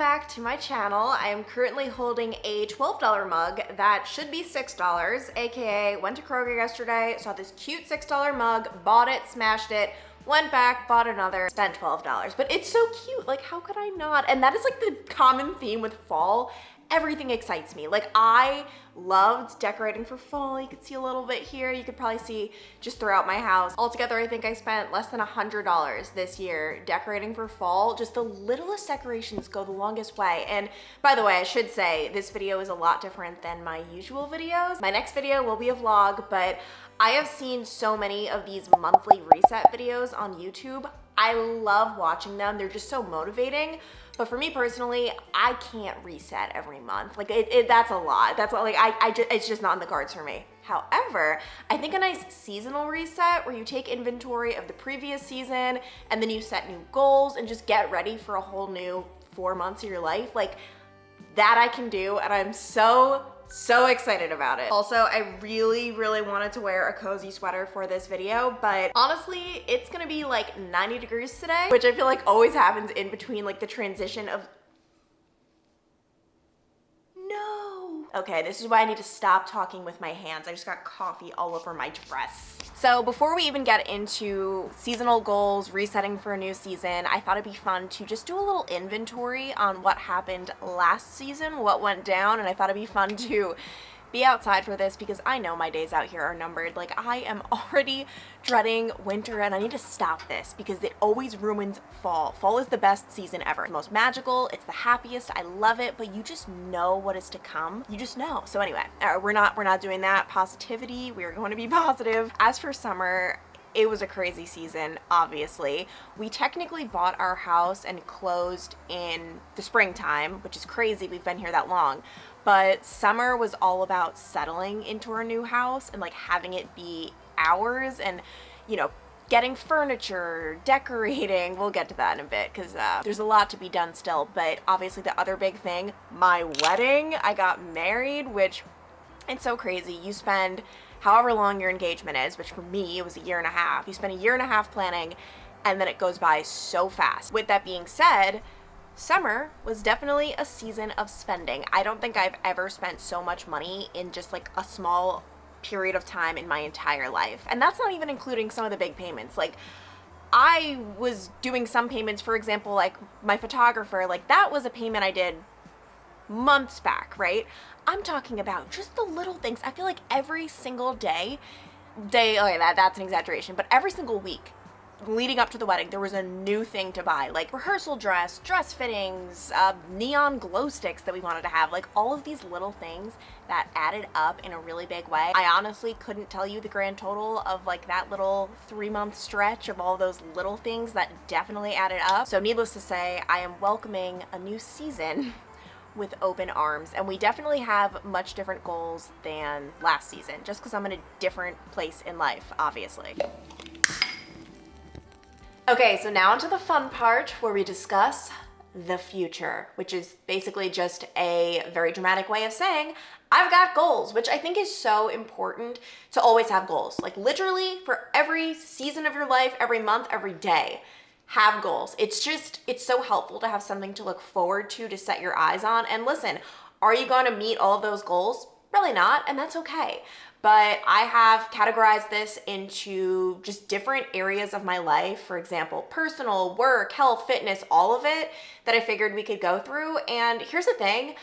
back to my channel. I am currently holding a $12 mug that should be $6, aka went to Kroger yesterday, saw this cute $6 mug, bought it, smashed it, went back, bought another, spent $12. But it's so cute, like how could I not? And that is like the common theme with fall. Everything excites me. Like I loved decorating for fall. You could see a little bit here. You could probably see just throughout my house. Altogether, I think I spent less than $100 this year decorating for fall. Just the littlest decorations go the longest way. And by the way, I should say this video is a lot different than my usual videos. My next video will be a vlog, but I have seen so many of these monthly reset videos on YouTube. I love watching them. They're just so motivating. But for me personally, I can't reset every month. Like that's a lot. That's like it's just not in the cards for me. However, I think a nice seasonal reset where you take inventory of the previous season and then you set new goals and just get ready for a whole new 4 months of your life, like that I can do, and I'm so excited about it. Also, I really wanted to wear a cozy sweater for this video, but honestly, it's gonna be like 90 degrees today, which I feel like always happens in between like the transition of Okay, this is why I need to stop talking with my hands. I just got coffee all over my dress. So before we even get into seasonal goals, resetting for a new season, I thought it'd be fun to just do a little inventory on what happened last season, what went down, and I thought it'd be fun to be outside for this because I know my days out here are numbered. Like I am already dreading winter and I need to stop this because it always ruins fall. Fall is the best season ever. It's the most magical, it's the happiest, I love it, but you just know what is to come. You just know. So anyway, we're not doing that. Positivity, we're going to be positive. As for summer, it was a crazy season, obviously. We technically bought our house and closed in the springtime, which is crazy, we've been here that long. But summer was all about settling into our new house and like having it be ours and, you know, getting furniture, decorating. We'll get to that in a bit because there's a lot to be done still. But obviously the other big thing, my wedding. I got married, which it's so crazy. You spend however long your engagement is, which for me, it was 1.5 years. You spend 1.5 years planning and then it goes by so fast. With that being said, summer was definitely a season of spending. I don't think I've ever spent so much money in just like a small period of time in my entire life. And that's not even including some of the big payments. Like I was doing some payments, for example, like my photographer, like that was a payment I did months back, right? I'm talking about just the little things. I feel like every single day, okay, that's an exaggeration, but every single week leading up to the wedding, there was a new thing to buy, like rehearsal dress fittings, neon glow sticks that we wanted to have, like all of these little things that added up in a really big way. I honestly couldn't tell you the grand total of like that little 3-month stretch of all those little things that definitely added up. So needless to say, I am welcoming a new season with open arms, and we definitely have much different goals than last season, just because I'm in a different place in life, obviously. Okay, so now onto the fun part where we discuss the future, which is basically just a very dramatic way of saying I've got goals, which I think is so important to always have goals. Like literally for every season of your life, every month, every day, have goals. It's so helpful to have something to look forward to set your eyes on. And listen, are you going to meet all of those goals? Really not, and that's okay. But I have categorized this into just different areas of my life. For example, personal, work, health, fitness, all of it that I figured we could go through. And here's the thing,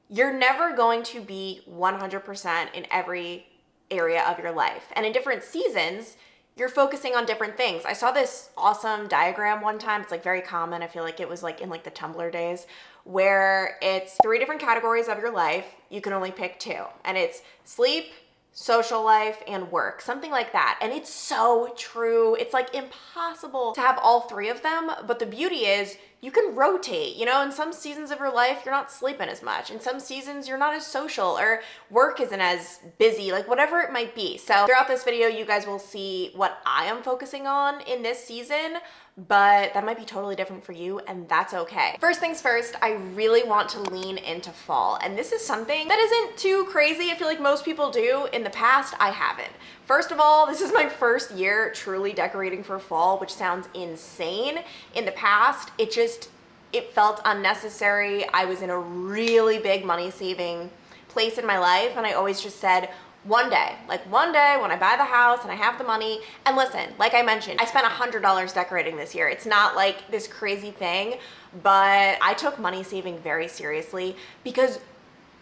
you're never going to be 100% in every area of your life. And in different seasons, you're focusing on different things. I saw this awesome diagram one time. It's like very common. I feel like it was like in like the Tumblr days where it's 3 different categories of your life. You can only pick 2, and it's sleep, social life, and work, something like that. And it's so true. It's like impossible to have all 3 of them, but the beauty is you can rotate. You know, in some seasons of your life, you're not sleeping as much. In some seasons, you're not as social, or work isn't as busy, like whatever it might be. So throughout this video, you guys will see what I am focusing on in this season, but that might be totally different for you, and that's okay. First things first, I really want to lean into fall, and this is something that isn't too crazy. I feel like most people do. In the past, I haven't. First of all, this is my first year truly decorating for fall, which sounds insane. In the past, it just It felt unnecessary. I was in a really big money saving place in my life, and I always just said, one day when I buy the house and I have the money. And listen, like I mentioned, I spent $100 decorating this year. It's not like this crazy thing, but I took money saving very seriously because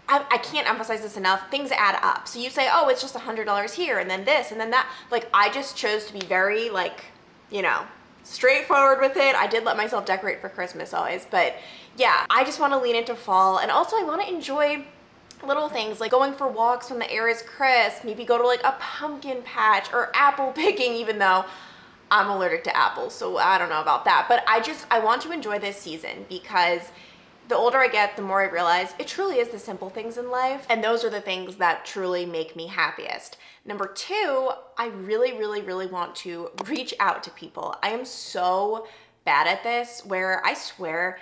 I can't emphasize this enough. Things add up. So you say, oh, it's just $100 here and then this and then that. Like, I just chose to be very, like, you know, straightforward with it. I did let myself decorate for Christmas always, but yeah, I just want to lean into fall. And also I want to enjoy little things like going for walks when the air is crisp, maybe go to like a pumpkin patch or apple picking, even though I'm allergic to apples, so I don't know about that. But I want to enjoy this season because the older I get, the more I realize it truly is the simple things in life, and those are the things that truly make me happiest. Number two, I really, really, really want to reach out to people. I am so bad at this, where I swear,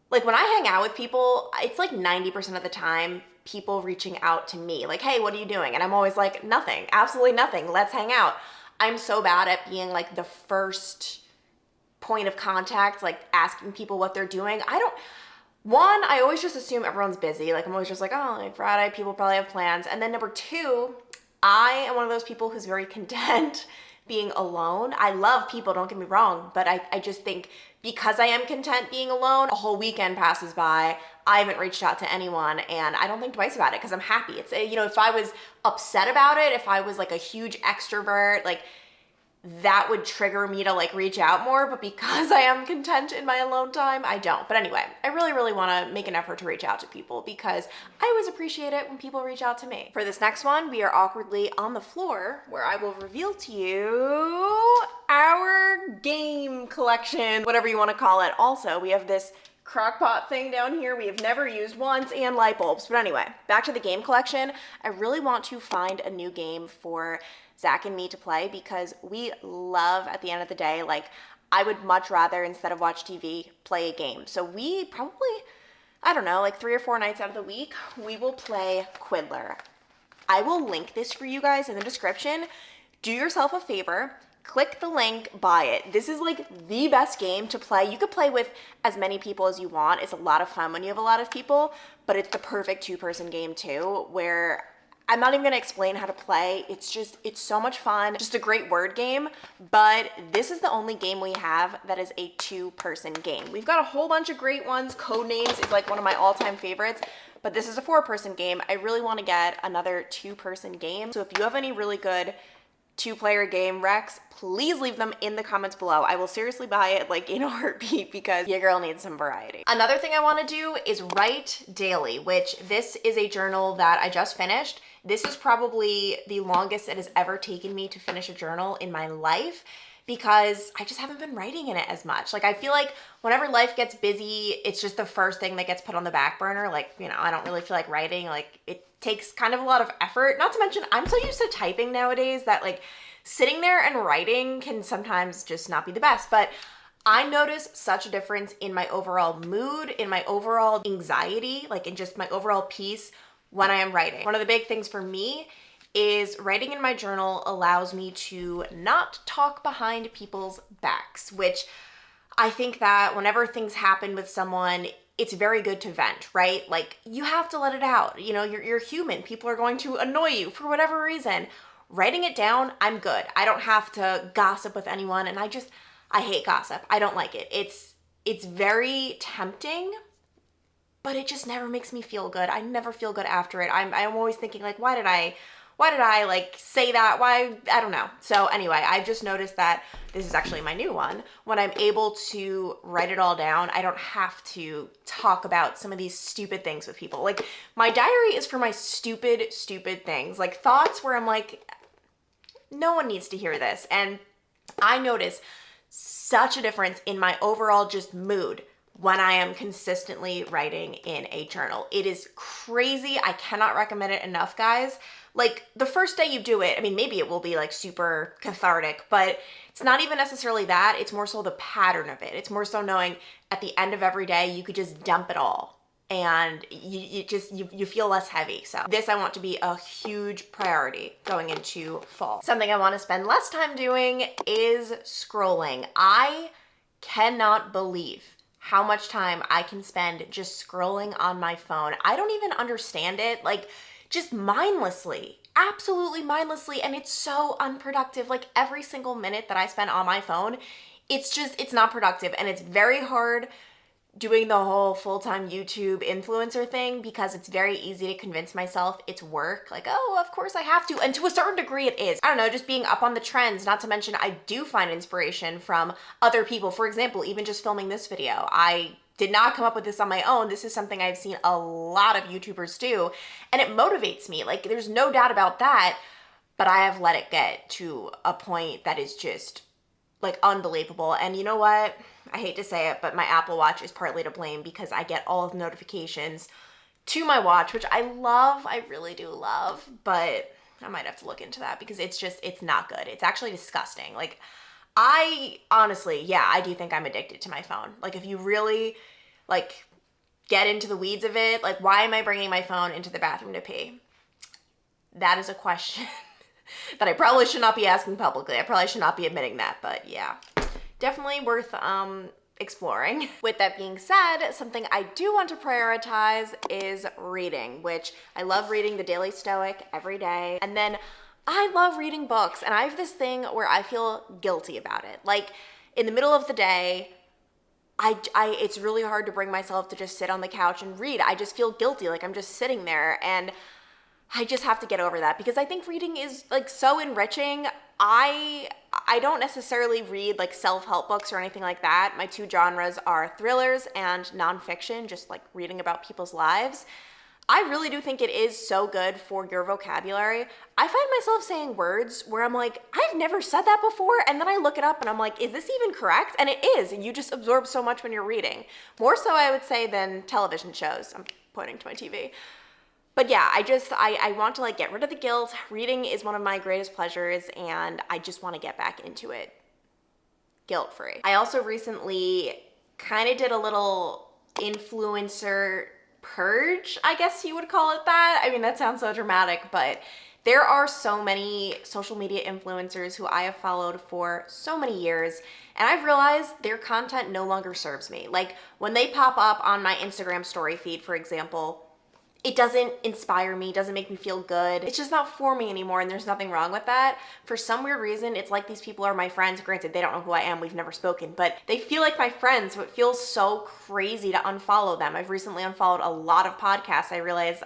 like when I hang out with people, it's like 90% of the time people reaching out to me like, hey, what are you doing? And I'm always like, nothing, absolutely nothing, let's hang out. I'm so bad at being like the first point of contact, like asking people what they're doing. I always just assume everyone's busy. Like I'm always just like, oh, like Friday, people probably have plans. And then number two, I am one of those people who's very content being alone. I love people, don't get me wrong, but I just think because I am content being alone, a whole weekend passes by, I haven't reached out to anyone, and I don't think twice about it because I'm happy. It's, you know, if I was upset about it, if I was like a huge extrovert, like that would trigger me to like reach out more, but because I am content in my alone time, I don't. But anyway, I really, really want to make an effort to reach out to people because I always appreciate it when people reach out to me. For this next one, we are awkwardly on the floor where I will reveal to you our game collection, whatever you want to call it. Also, we have this crockpot thing down here we have never used once, and light bulbs. But anyway, back to the game collection. I really want to find a new game for Zach and me to play because we love, at the end of the day, like I would much rather, instead of watch TV, play a game. So we probably, I don't know, like 3 or 4 nights out of the week, we will play Quiddler. I will link this for you guys in the description. Do yourself a favor, click the link, buy it. This is like the best game to play. You could play with as many people as you want. It's a lot of fun when you have a lot of people, but it's the perfect 2-person game too, where I'm not even gonna explain how to play. It's so much fun. Just a great word game, but this is the only game we have that is a 2-person game. We've got a whole bunch of great ones. Codenames is like one of my all-time favorites, but this is a 4-person game. I really wanna get another 2-person game. So if you have any really good 2-player game recs, please leave them in the comments below. I will seriously buy it like in a heartbeat because your girl needs some variety. Another thing I want to do is write daily, which this is a journal that I just finished. This is probably the longest it has ever taken me to finish a journal in my life because I just haven't been writing in it as much. Like I feel like whenever life gets busy, it's just the first thing that gets put on the back burner. Like, you know, I don't really feel like writing. Like it takes kind of a lot of effort. Not to mention, I'm so used to typing nowadays that like sitting there and writing can sometimes just not be the best. But I notice such a difference in my overall mood, in my overall anxiety, like in just my overall peace when I am writing. One of the big things for me is writing in my journal allows me to not talk behind people's backs, which I think that whenever things happen with someone, it's very good to vent, right? Like you have to let it out. You know, you're human. People are going to annoy you for whatever reason. Writing it down, I'm good. I don't have to gossip with anyone, and I hate gossip. I don't like it. It's very tempting, but it just never makes me feel good. I never feel good after it. I'm always thinking like, why did I like say that? Why? I don't know. So anyway, I've just noticed that this is actually my new one. When I'm able to write it all down, I don't have to talk about some of these stupid things with people. Like my diary is for my stupid things, like thoughts where I'm like, no one needs to hear this. And I notice such a difference in my overall just mood when I am consistently writing in a journal. It is crazy. I cannot recommend it enough, guys. Like the first day you do it, I mean, maybe it will be like super cathartic, but it's not even necessarily that. It's more so the pattern of it. It's more so knowing at the end of every day, you could just dump it all and you feel less heavy. So this I want to be a huge priority going into fall. Something I want to spend less time doing is scrolling. I cannot believe how much time I can spend just scrolling on my phone. I don't even understand it, like just mindlessly, absolutely mindlessly, and it's so unproductive. Like every single minute that I spend on my phone, it's not productive, and it's very hard doing the whole full-time YouTube influencer thing because it's very easy to convince myself it's work. Like, oh, of course I have to. And to a certain degree it is. I don't know, just being up on the trends, not to mention I do find inspiration from other people. For example, even just filming this video, I did not come up with this on my own. This is something I've seen a lot of YouTubers do, and it motivates me. Like, there's no doubt about that, but I have let it get to a point that is just like unbelievable. And you know what? I hate to say it, but my Apple Watch is partly to blame because I get all of the notifications to my watch, which I love, I really do love, but I might have to look into that because it's not good. It's actually disgusting. Like, I honestly, yeah, I do think I'm addicted to my phone. Like, if you really like get into the weeds of it, like, why am I bringing my phone into the bathroom to pee? That is a question that I probably should not be asking publicly. I probably should not be admitting that, but yeah, definitely worth exploring. With that being said, something I do want to prioritize is reading, which I love reading the Daily Stoic every day. And then I love reading books, and I have this thing where I feel guilty about it. Like, in the middle of the day, it's really hard to bring myself to just sit on the couch and read. I just feel guilty, like I'm just sitting there, and I just have to get over that because I think reading is like so enriching. I don't necessarily read like self-help books or anything like that. My two genres are thrillers and nonfiction, just like reading about people's lives. I really do think it is so good for your vocabulary. I find myself saying words where I'm like, I've never said that before, and then I look it up and I'm like, is this even correct? And it is, and you just absorb so much when you're reading. More so, I would say, than television shows. I'm pointing to my TV. But yeah, I want to like get rid of the guilt. Reading is one of my greatest pleasures, and I just want to get back into it guilt-free. I also recently kind of did a little influencer purge, I guess you would call it that. I mean, that sounds so dramatic, but there are so many social media influencers who I have followed for so many years, and I've realized their content no longer serves me. Like, when they pop up on my Instagram story feed, for example, it doesn't inspire me, doesn't make me feel good. It's just not for me anymore, and there's nothing wrong with that. For some weird reason, it's like these people are my friends. Granted, they don't know who I am, we've never spoken, but they feel like my friends, so it feels so crazy to unfollow them. I've recently unfollowed a lot of podcasts. I realize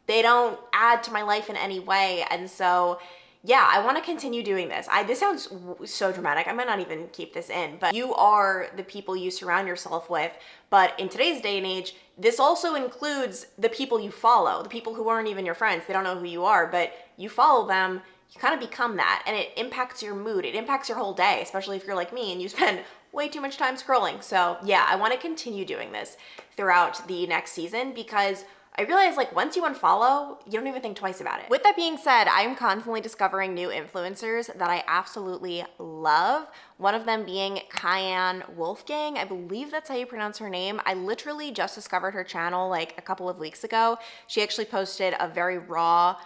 they don't add to my life in any way, and so yeah, I want to continue doing this. This sounds so dramatic. I might not even keep this in, but you are the people you surround yourself with. But in today's day and age, this also includes the people you follow, the people who aren't even your friends. They don't know who you are, but you follow them, you kind of become that, and it impacts your mood. It impacts your whole day, especially if you're like me and you spend way too much time scrolling. So yeah, I want to continue doing this throughout the next season because I realize, like, once you unfollow, you don't even think twice about it. With that being said, I am constantly discovering new influencers that I absolutely love. One of them being Cayenne Wolfgang. I believe that's how you pronounce her name. I literally just discovered her channel like a couple of weeks ago. She actually posted a very raw,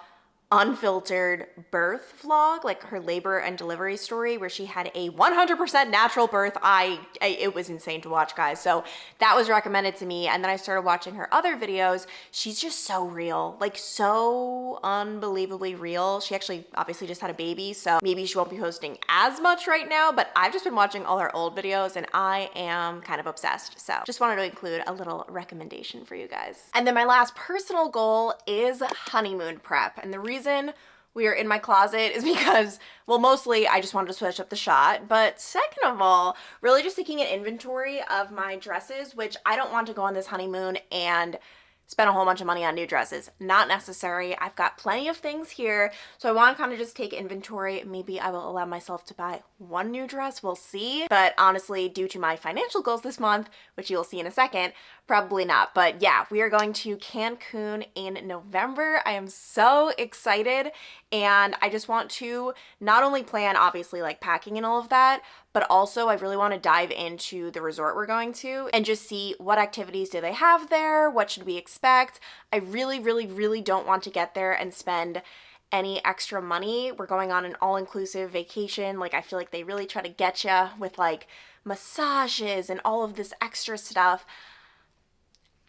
unfiltered birth vlog, like her labor and delivery story, where she had a 100% natural birth. It was insane to watch, guys. So that was recommended to me, and then I started watching her other videos. She's just so real, like so unbelievably real. She actually obviously just had a baby, so maybe she won't be posting as much right now, but I've just been watching all her old videos and I am kind of obsessed. So just wanted to include a little recommendation for you guys. And then my last personal goal is honeymoon prep, and the reason we are in my closet is because, well, mostly I just wanted to switch up the shot, but second of all, really just taking an inventory of my dresses, which I don't want to go on this honeymoon and spend a whole bunch of money on new dresses. Not necessary. I've got plenty of things here, so I want to kind of just take inventory. Maybe I will allow myself to buy one new dress. We'll see. But honestly, due to my financial goals this month, which you'll see in a second, probably not. But yeah, we are going to Cancun in November. I am so excited, and I just want to not only plan, obviously, like packing and all of that, but also I really want to dive into the resort we're going to and just see what activities do they have there, what should we expect. I really, really, really don't want to get there and spend any extra money. We're going on an all-inclusive vacation. Like, I feel like they really try to get you with like massages and all of this extra stuff.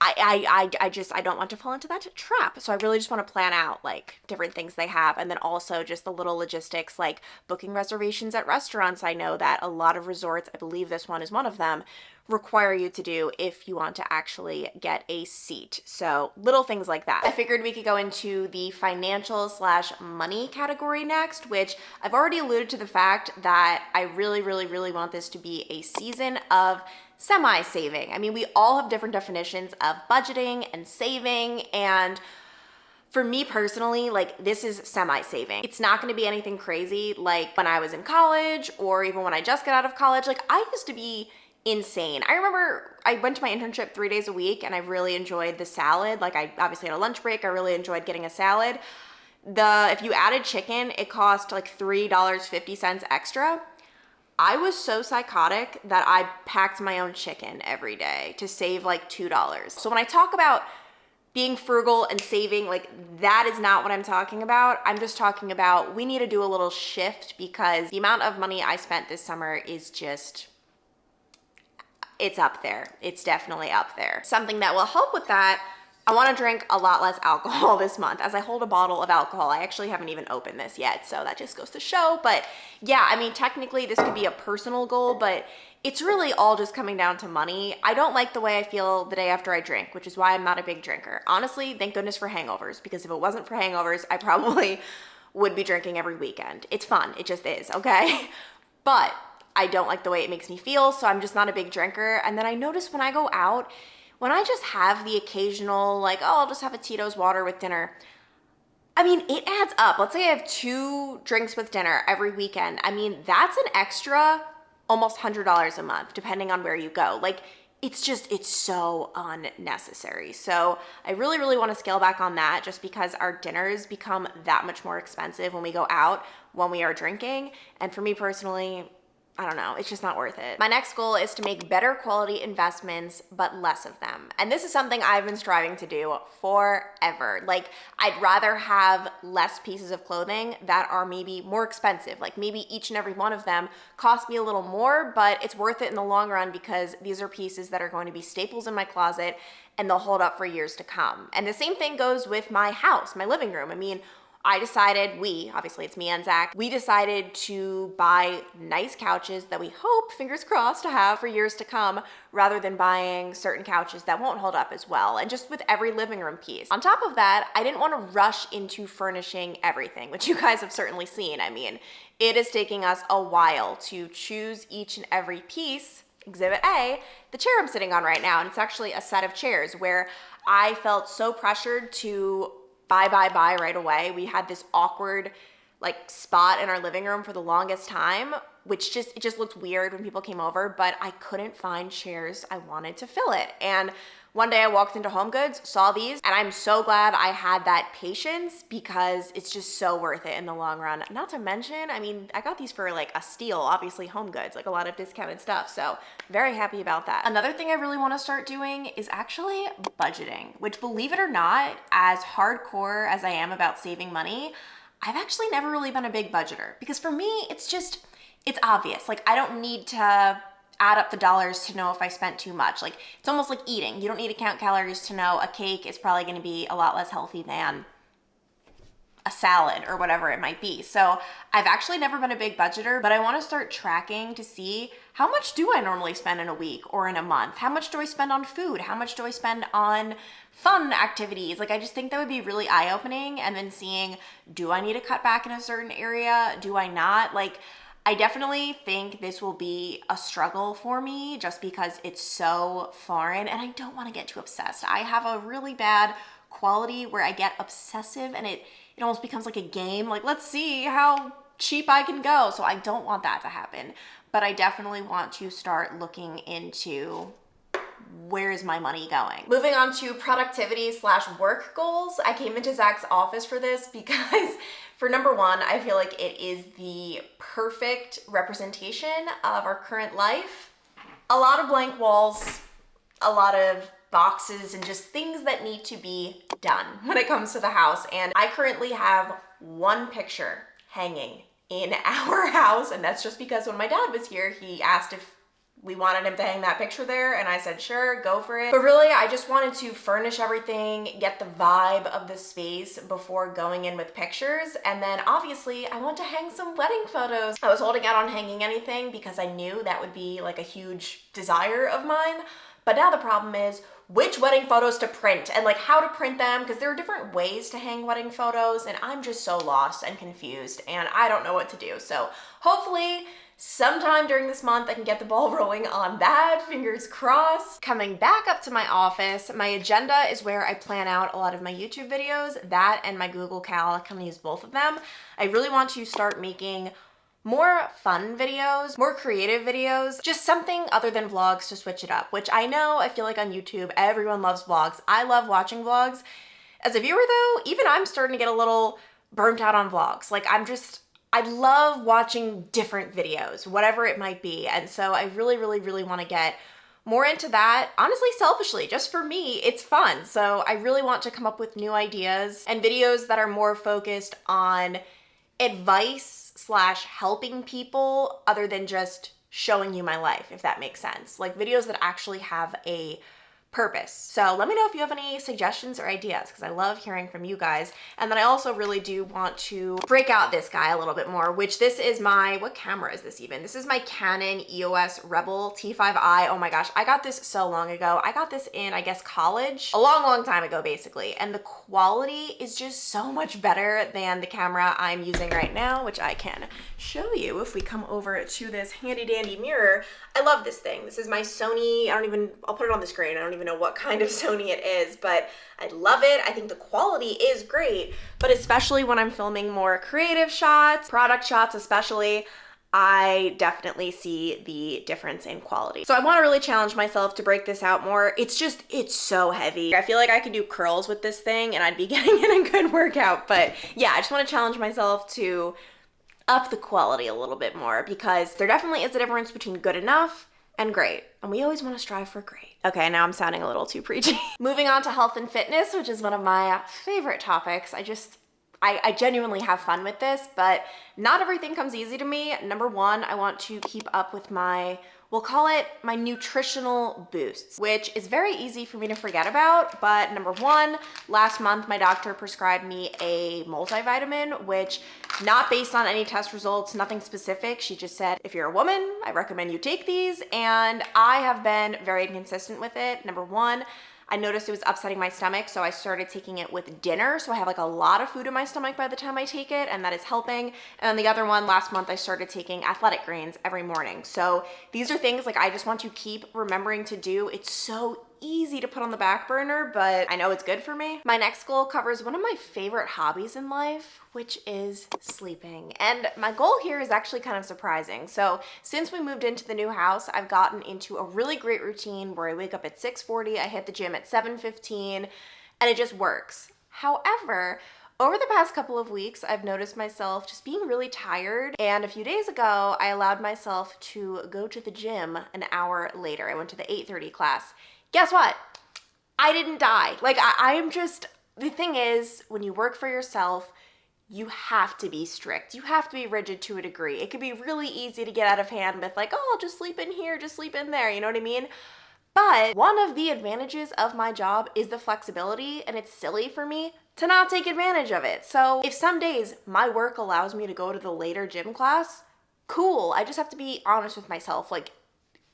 I don't want to fall into that trap. So I really just want to plan out like different things they have. And then also just the little logistics, like booking reservations at restaurants. I know that a lot of resorts, I believe this one is one of them, require you to do if you want to actually get a seat. So little things like that. I figured we could go into the financial / money category next, which I've already alluded to the fact that I really want this to be a season of semi-saving. I mean, we all have different definitions of budgeting and saving, and for me personally, like, this is semi-saving. It's not gonna be anything crazy like when I was in college or even when I just got out of college. Like, I used to be insane. I remember I went to my internship 3 days a week and I really enjoyed the salad. Like, I obviously had a lunch break. I really enjoyed getting a salad. If you added chicken, it cost like $3.50 extra. I was so psychotic that I packed my own chicken every day to save like $2. So when I talk about being frugal and saving, like, that is not what I'm talking about. I'm just talking about we need to do a little shift because the amount of money I spent this summer is just, it's up there. It's definitely up there. Something that will help with that, I want to drink a lot less alcohol this month. As I hold a bottle of alcohol, I actually haven't even opened this yet, so that just goes to show. But yeah, I mean, technically this could be a personal goal, but it's really all just coming down to money. I don't like the way I feel the day after I drink, which is why I'm not a big drinker. Honestly, thank goodness for hangovers, because if it wasn't for hangovers, I probably would be drinking every weekend. It's fun, it just is, okay? But I don't like the way it makes me feel, so I'm just not a big drinker. And then I notice when I go out, when I just have the occasional, like, oh, I'll just have a Tito's water with dinner, I mean, it adds up. Let's say I have 2 drinks with dinner every weekend. I mean, that's an extra almost $100 a month, depending on where you go. Like, it's so unnecessary. So I really want to scale back on that, just because our dinners become that much more expensive when we go out, when we are drinking. And for me personally, I don't know, it's just not worth it. My next goal is to make better quality investments, but less of them. And this is something I've been striving to do forever. Like, I'd rather have less pieces of clothing that are maybe more expensive. Like, maybe each and every one of them cost me a little more, but it's worth it in the long run because these are pieces that are going to be staples in my closet and they'll hold up for years to come. And the same thing goes with my house, my living room. I mean, obviously it's me and Zach, we decided to buy nice couches that we hope, fingers crossed, to have for years to come, rather than buying certain couches that won't hold up as well. And just with every living room piece. On top of that, I didn't want to rush into furnishing everything, which you guys have certainly seen. I mean, it is taking us a while to choose each and every piece. Exhibit A, the chair I'm sitting on right now, and it's actually a set of chairs where I felt so pressured to buy right away. We had this awkward like spot in our living room for the longest time, which it just looked weird when people came over, but I couldn't find chairs I wanted to fill it. And one day I walked into HomeGoods, saw these, and I'm so glad I had that patience because it's just so worth it in the long run. Not to mention, I mean, I got these for like a steal, obviously HomeGoods, like a lot of discounted stuff. So very happy about that. Another thing I really want to start doing is actually budgeting, which, believe it or not, as hardcore as I am about saving money, I've actually never really been a big budgeter because for me, it's obvious. Like, I don't need to add up the dollars to know if I spent too much. Like, it's almost like eating. You don't need to count calories to know a cake is probably going to be a lot less healthy than a salad or whatever it might be. So I've actually never been a big budgeter, but I want to start tracking to see how much do I normally spend in a week or in a month? How much do I spend on food? How much do I spend on fun activities? Like, I just think that would be really eye-opening. And then seeing, do I need to cut back in a certain area? Do I not? Like, I definitely think this will be a struggle for me just because it's so foreign and I don't want to get too obsessed. I have a really bad quality where I get obsessive and it almost becomes like a game. Like, let's see how cheap I can go. So I don't want that to happen. But I definitely want to start looking into where is my money going. Moving on to productivity / work goals. I came into Zach's office for this because for number one, I feel like it is the perfect representation of our current life. A lot of blank walls, a lot of boxes and just things that need to be done when it comes to the house. And I currently have one picture hanging in our house, and that's just because when my dad was here, he asked if we wanted him to hang that picture there, and I said, sure, go for it. But really, I just wanted to furnish everything, get the vibe of the space before going in with pictures. And then obviously, I want to hang some wedding photos. I was holding out on hanging anything because I knew that would be like a huge desire of mine. But now the problem is which wedding photos to print and like how to print them, because there are different ways to hang wedding photos, and I'm just so lost and confused and I don't know what to do. So hopefully sometime during this month I can get the ball rolling on that, fingers crossed. Coming back up to my office, my agenda is where I plan out a lot of my YouTube videos, that and my Google Cal. I can use both of them. I really want to start making more fun videos, more creative videos, just something other than vlogs to switch it up, which I know, I feel like on YouTube, everyone loves vlogs. I love watching vlogs. As a viewer though, even I'm starting to get a little burnt out on vlogs. Like I love watching different videos, whatever it might be. And so I really want to get more into that. Honestly, selfishly, just for me, it's fun. So I really want to come up with new ideas and videos that are more focused on advice / helping people other than just showing you my life, if that makes sense. Like videos that actually have a purpose. So let me know if you have any suggestions or ideas, because I love hearing from you guys. And then I also really do want to break out this guy a little bit more, which this is my, what camera is this even? This is my Canon EOS Rebel T5i. Oh my gosh, I got this so long ago. I got this in, I guess, college, a long time ago, basically. And the quality is just so much better than the camera I'm using right now, which I can show you if we come over to this handy dandy mirror. I love this thing. This is my Sony, I'll put it on the screen. I don't even know what kind of Sony it is, but I love it. I think the quality is great, but especially when I'm filming more creative shots, product shots especially, I definitely see the difference in quality. So I want to really challenge myself to break this out more. It's so heavy. I feel like I could do curls with this thing and I'd be getting in a good workout, but yeah, I just want to challenge myself to up the quality a little bit more, because there definitely is a difference between good enough and great. And we always want to strive for great. Okay, now I'm sounding a little too preachy. Moving on to health and fitness, which is one of my favorite topics. I genuinely have fun with this, but not everything comes easy to me. Number one, I want to keep up with my, we'll call it my nutritional boosts, which is very easy for me to forget about. But number one, last month, my doctor prescribed me a multivitamin, which not based on any test results, nothing specific. She just said, if you're a woman, I recommend you take these. And I have been very inconsistent with it. Number one, I noticed it was upsetting my stomach, so I started taking it with dinner. So I have like a lot of food in my stomach by the time I take it, and that is helping. And then the other one, last month, I started taking athletic greens every morning. So these are things like I just want to keep remembering to do. It's so easy to put on the back burner, but I know it's good for me. My next goal covers one of my favorite hobbies in life, which is sleeping. And my goal here is actually kind of surprising. So since we moved into the new house, I've gotten into a really great routine where I wake up at 6:40, I hit the gym at 7:15, and it just works. However, over the past couple of weeks, I've noticed myself just being really tired. And a few days ago, I allowed myself to go to the gym an hour later. I went to the 8:30 class. Guess what? I didn't die. Like I am just, the thing is, when you work for yourself, you have to be strict. You have to be rigid to a degree. It could be really easy to get out of hand with like, oh, I'll just sleep in here, just sleep in there. You know what I mean? But one of the advantages of my job is the flexibility, and it's silly for me to not take advantage of it. So if some days my work allows me to go to the later gym class, cool. I just have to be honest with myself. Like,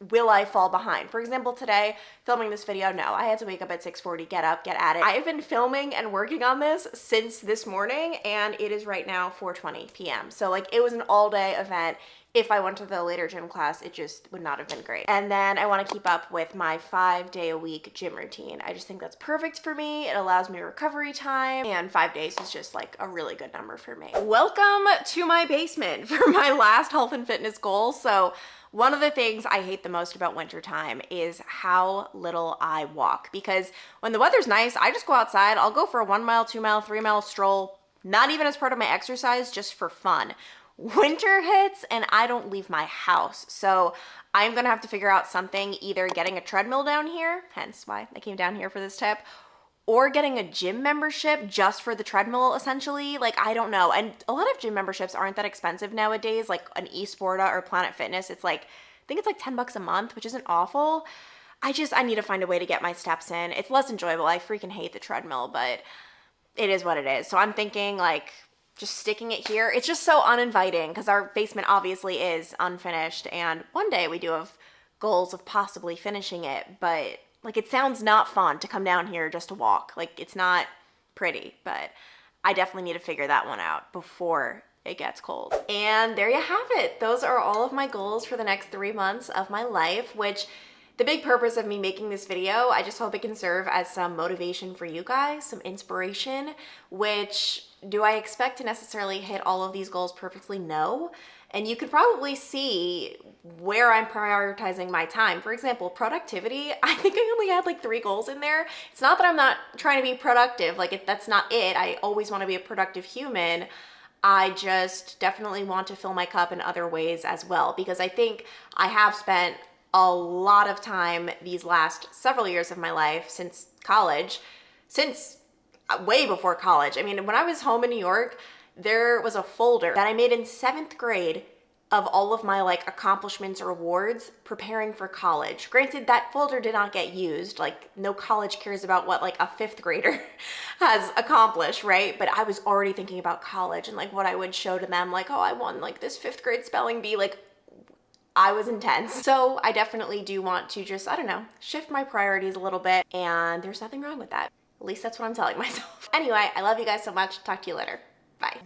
will I fall behind? For example, today, filming this video, no, I had to wake up at 6:40, get up, get at it. I have been filming and working on this since this morning, and it is right now 4:20 p.m. So like, it was an all day event. If I went to the later gym class, it just would not have been great. And then I want to keep up with my 5-day-a-week gym routine. I just think that's perfect for me. It allows me recovery time, and 5 days is just like a really good number for me. Welcome to my basement for my last health and fitness goal. So one of the things I hate the most about wintertime is how little I walk, because when the weather's nice, I just go outside. I'll go for a 1 mile, 2 mile, 3 mile stroll, not even as part of my exercise, just for fun. winter hits and I don't leave my house. So I'm gonna have to figure out something, either getting a treadmill down here, hence why I came down here for this tip, or getting a gym membership just for the treadmill, essentially. Like, I don't know. And a lot of gym memberships aren't that expensive nowadays, like an eSporta or Planet Fitness. It's like, I think it's like 10 bucks a month, which isn't awful. I need to find a way to get my steps in. It's less enjoyable. I freaking hate the treadmill, but it is what it is. So I'm thinking like just sticking it here. It's just so uninviting because our basement obviously is unfinished, and one day we do have goals of possibly finishing it, but like it sounds not fun to come down here just to walk. Like it's not pretty, but I definitely need to figure that one out before it gets cold. And there you have it. Those are all of my goals for the next 3 months of my life, which the big purpose of me making this video, I just hope it can serve as some motivation for you guys, some inspiration, which do I expect to necessarily hit all of these goals perfectly? No. And you could probably see where I'm prioritizing my time. For example, productivity, I think I only had like 3 goals in there. It's not that I'm not trying to be productive, like that's not it. I always want to be a productive human. I just definitely want to fill my cup in other ways as well, because I think I have spent a lot of time these last several years of my life since college, since way before college. I mean, when I was home in New York, there was a folder that I made in 7th grade of all of my like accomplishments or awards preparing for college. Granted, that folder did not get used. Like no college cares about what like a 5th grader has accomplished, right? But I was already thinking about college and like what I would show to them, like, oh, I won like this 5th grade spelling bee. Like I was intense. So I definitely do want to just, I don't know, shift my priorities a little bit, and there's nothing wrong with that. At least that's what I'm telling myself. Anyway, I love you guys so much. Talk to you later. Bye.